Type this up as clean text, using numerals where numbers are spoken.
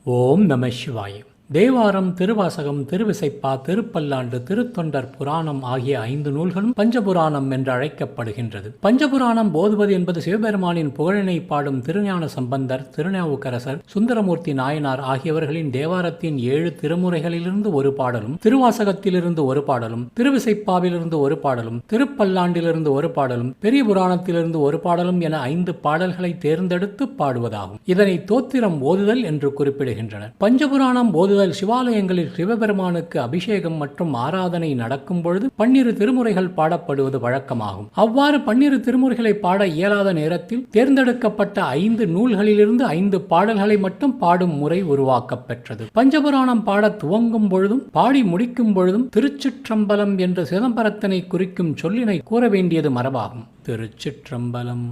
ஓம் நம சிவாய. தேவாரம், திருவாசகம், திருவிசைப்பா, திருப்பல்லாண்டு, திருத்தொண்டர் புராணம் ஆகிய 5 நூல்களும் பஞ்சபுராணம் என்று அழைக்கப்படுகின்றது. பஞ்சபுராணம் போதுவது என்பது சிவபெருமானின் புகழினை பாடும் திருஞான சம்பந்தர், திருநாவுக்கரசர், சுந்தரமூர்த்தி நாயனார் ஆகியவர்களின் தேவாரத்தின் 7 திருமுறைகளிலிருந்து ஒரு பாடலும், திருவாசகத்திலிருந்து ஒரு பாடலும், திருவிசைப்பாவிலிருந்து ஒரு பாடலும், திருப்பல்லாண்டிலிருந்து ஒரு பாடலும், பெரிய புராணத்திலிருந்து ஒரு பாடலும் என 5 பாடல்களை தேர்ந்தெடுத்து பாடுவதாகும். இதனை தோத்திரம் ஓதுதல் என்று குறிப்பிடுகின்றனர். பஞ்சபுராணம் ஓதுதல் சிவாலயங்களில் சிவபெருமானுக்கு அபிஷேகம் மற்றும் ஆராதனை நடக்கும் பொழுது 12 திருமுறைகள் பாடப்படுவது வழக்கமாகும். அவ்வாறு 12 திருமுறைகளை பாட இயலாத நேரத்தில் தேர்ந்தெடுக்கப்பட்ட 5 நூல்களிலிருந்து 5 பாடல்களை மட்டும் பாடும் முறை உருவாக்கப் பெற்றது. பஞ்சபுராணம் பாட துவங்கும் பொழுதும் பாடி முடிக்கும் பொழுதும் திருச்சிற்றம்பலம் என்ற சிதம்பரத்தினை குறிக்கும் சொல்லினை கூற வேண்டியது மரபாகும். திருச்சிற்றம்பலம்.